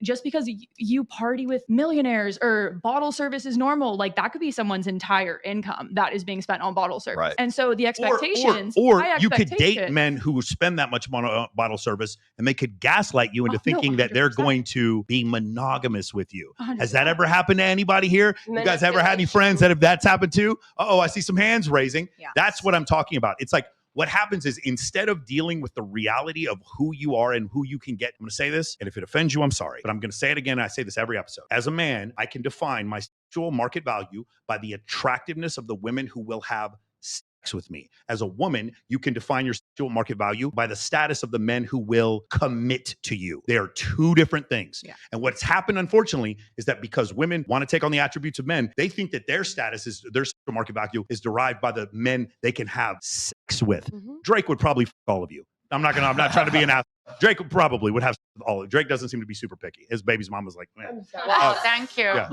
just because you party with millionaires or bottle service is normal, like that could be someone's entire income that is being spent on bottle service. Right. And so the expectations, or you could date men who spend that much on bottle service, and they could gaslight you into thinking that they're going to be monogamous with you. 100%. Has that ever happened to anybody here? You guys ever had any friends that's happened to? Oh, I see some hands raising. Yeah. That's what I'm talking about. It's like, what happens is, instead of dealing with the reality of who you are and who you can get, I'm going to say this, and if it offends you, I'm sorry, but I'm going to say it again. I say this every episode. As a man, I can define my sexual market value by the attractiveness of the women who will have sex with me. As a woman, you can define your sexual market value by the status of the men who will commit to you. They are two different things. Yeah. And what's happened, unfortunately, is that because women want to take on the attributes of men, they think that their status is, their sexual market value is derived by the men they can have sex with. Mm-hmm. Drake would probably f all of you. I'm not trying to be an ass. Drake probably would have all. Drake doesn't seem to be super picky. His baby's mom was like, man. Wow, thank you. Yeah.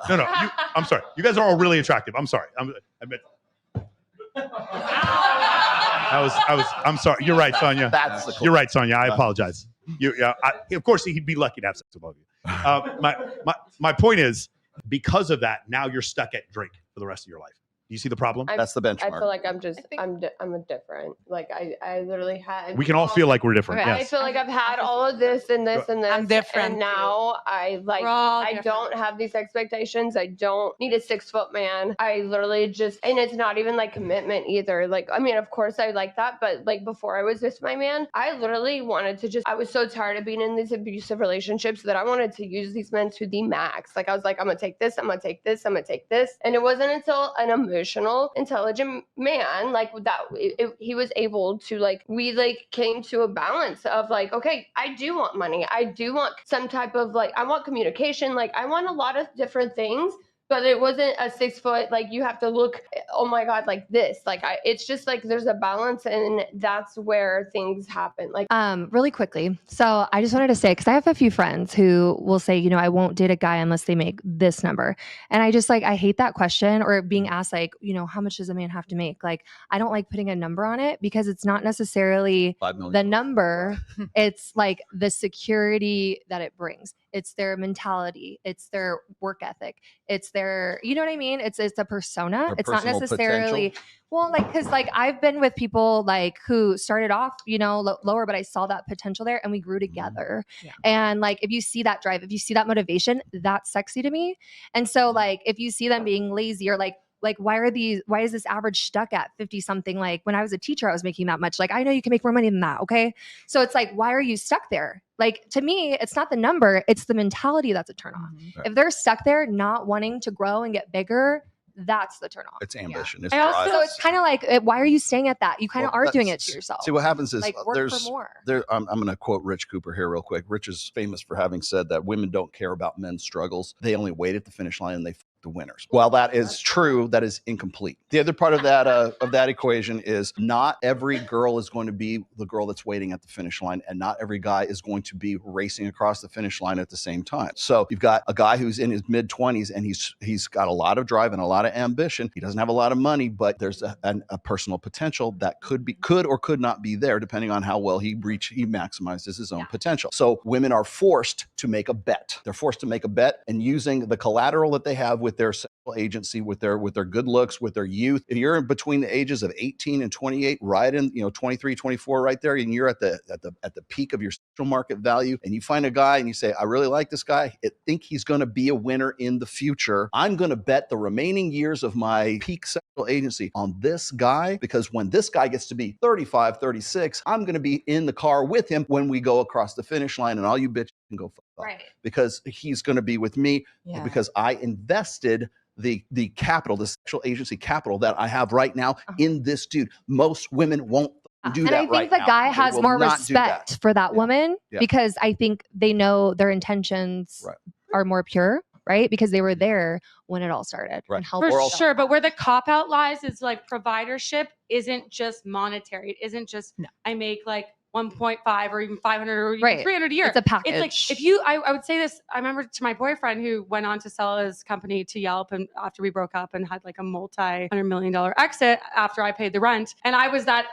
No. I'm sorry. You guys are all really attractive. I'm sorry. I admit. I'm sorry. You're right, Sonia. You're right, Sonia. I apologize. Of course, he'd be lucky to have sex with all of you. My point is, because of that, now you're stuck at Drake for the rest of your life. Do you see the problem? That's the benchmark. I feel like I'm a different. Like I literally had. We can all feel like we're different. Okay. Yes. I feel like I've had all of this and this and this. I'm different. And now I don't have these expectations. I don't need a 6-foot man. I literally just, and it's not even like commitment either. Like, I mean, of course I like that, but like before I was with my man, I literally wanted to just, I was so tired of being in these abusive relationships that I wanted to use these men to the max. Like I was like, I'm gonna take this, I'm gonna take this, I'm gonna take this. And it wasn't until an emotional, intelligent man like that he was able to like, we like came to a balance of like, okay, I do want money, I do want some type of like, I want communication, like I want a lot of different things. But it wasn't a 6-foot, like you have to look, oh my God, like this. Like it's just like there's a balance, and that's where things happen. Like really quickly. So I just wanted to say, because I have a few friends who will say, you know, I won't date a guy unless they make this number. And I just like, I hate that question, or being asked like, you know, how much does a man have to make? Like, I don't like putting a number on it, because it's not necessarily the number. It's like the security that it brings. It's their mentality. It's their work ethic. It's their, you know what I mean? It's a persona. It's not necessarily, well, like, cause like I've been with people like who started off, you know, lower, but I saw that potential there and we grew together. Yeah. And like, if you see that drive, if you see that motivation, that's sexy to me. And so like, if you see them being lazy or like, why is this average stuck at 50 something? Like when I was a teacher, I was making that much. Like, I know you can make more money than that. Okay. So it's like, why are you stuck there? Like, to me, it's not the number, it's the mentality that's a turn off. Right. If they're stuck there, not wanting to grow and get bigger, that's the turn off. It's ambition. Yeah. It's so it's kind of like, why are you staying at that? You kind of are doing it to yourself. See, what happens is like, work for more. I'm going to quote Rich Cooper here real quick. Rich is famous for having said that women don't care about men's struggles. They only wait at the finish line and they the winners. While that is true, that is incomplete. The other part of that equation is not every girl is going to be the girl that's waiting at the finish line, and not every guy is going to be racing across the finish line at the same time. So you've got a guy who's in his mid-20s and he's got a lot of drive and a lot of ambition. He doesn't have a lot of money, but there's a personal potential that could or could not be there depending on how well he maximizes his own potential. So women are forced to make a bet. They're forced to make a bet, and using the collateral that they have with their sexual agency, with their good looks, with their youth. If you're in between the ages of 18 and 28, right in 23, 24, right there, and you're at the peak of your sexual market value, and you find a guy and you say, I really like this guy, I think he's going to be a winner in the future. I'm going to bet the remaining years of my peak sexual agency on this guy, because when this guy gets to be 35, 36, I'm going to be in the car with him when we go across the finish line, and all you bitches can go fuck off. Right. Because he's going to be with me, because I invested the capital, the sexual agency capital that I have right now in this dude. Most women won't do that. And I think the guy has more respect for that woman, because I think they know their intentions are more pure, right? Because they were there when it all started. Right. And helped For sure. But where the cop-out lies is like providership isn't just monetary. It isn't just I make like 1.5 or even 500 or even 300 a year. It's a package. It's like, if you, I would say this, I remember to my boyfriend who went on to sell his company to Yelp, and after we broke up, and had like a multi-$100 million exit after I paid the rent. And I was that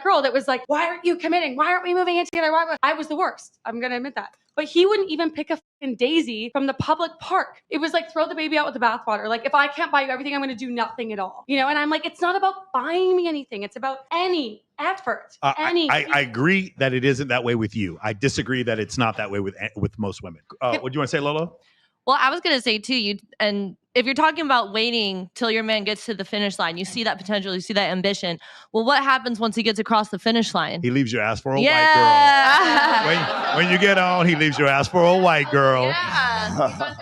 girl that was like, why aren't you committing? Why aren't we moving in together? I was the worst. I'm going to admit that. but he wouldn't even pick a fucking daisy from the public park. It was like, throw the baby out with the bathwater. Like, if I can't buy you everything, I'm going to do nothing at all. You know, and I'm like, it's not about buying me anything. It's about any effort. I agree that it isn't that way with you. I disagree that it's not that way with most women. What do you want to say, Lolo? Well, I was going to say too, and if you're talking about waiting till your man gets to the finish line, you see that potential, you see that ambition. Well, what happens once he gets across the finish line? He leaves your ass for a white girl. When you get on, he leaves your ass for a white girl. Yeah.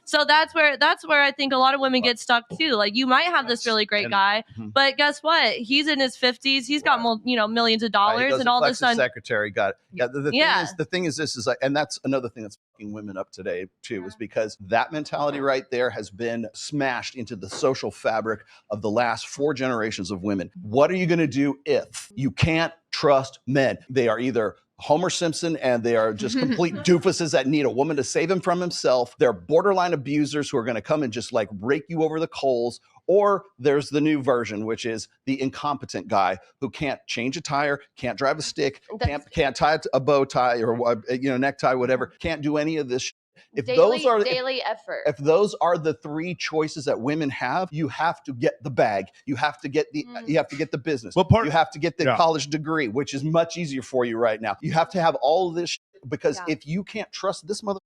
So that's where I think a lot of women get stuck too. Like, you might have this really great guy, but guess what? He's in his 50s. He's got millions of dollars, and all of a sudden, secretary got it. Yeah. The thing is, this is like, and that's another thing that's fucking women up today too, is because that mentality right there has been smashed into the social fabric of the last 4 generations of women. What are you going to do if you can't trust men? They are either Homer Simpson and they are just complete doofuses that need a woman to save him from himself. They're borderline abusers who are going to come and just like rake you over the coals. Or there's the new version, which is the incompetent guy who can't change a tire, can't drive a stick, can't tie a bow tie or necktie, whatever, can't do any of this. If daily effort. If those are the 3 choices that women have, you have to get the bag. You have to get the business. You have to get the college degree, which is much easier for you right now. You have to have all of this because if you can't trust this motherfucker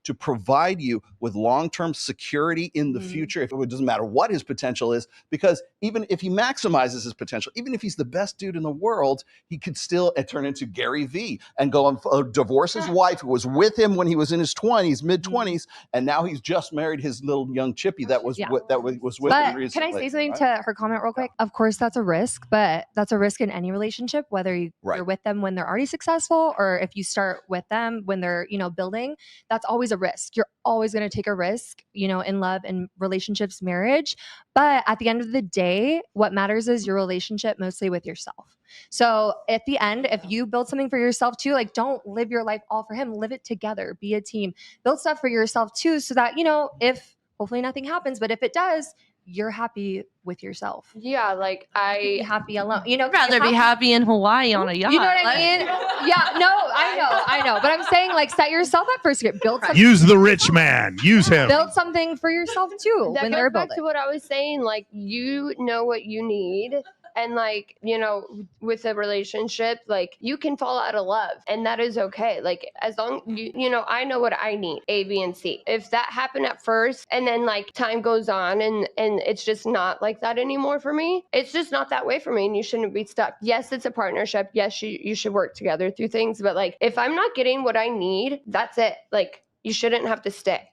to provide you with long-term security in the future, if it doesn't matter what his potential is, because even if he maximizes his potential, even if he's the best dude in the world, he could still turn into Gary Vee and go and divorce his wife who was with him when he was in his 20s, mid-20s, and now he's just married his little young chippy that was with him recently. Can I say something to her comment real quick? Of course, that's a risk, but that's a risk in any relationship, whether you're with them when they're already successful or if you start with them when they're, building. That's always a risk. You're always going to take a risk, in love and relationships, marriage. But at the end of the day, what matters is your relationship mostly with yourself. So at the end, if you build something for yourself too, like, don't live your life all for him, live it together, be a team, build stuff for yourself too, so that, if hopefully nothing happens, but if it does, you're happy with yourself. Yeah, like be happy alone. I'd rather be happy in Hawaii on a yacht. You know what I mean? Yeah, no, I know. But I'm saying, like, set yourself up first. Build something. Use the rich man. Use him. Build something for yourself too when they're building. Back to what I was saying, like, you know what you need. And like, with a relationship, like, you can fall out of love and that is okay. Like, as long I know what I need, A, B, and C. If that happened at first and then like time goes on and it's just not like that anymore for me, it's just not that way for me and you shouldn't be stuck. Yes, it's a partnership. Yes, you should work together through things. But like, if I'm not getting what I need, that's it. Like, you shouldn't have to stay.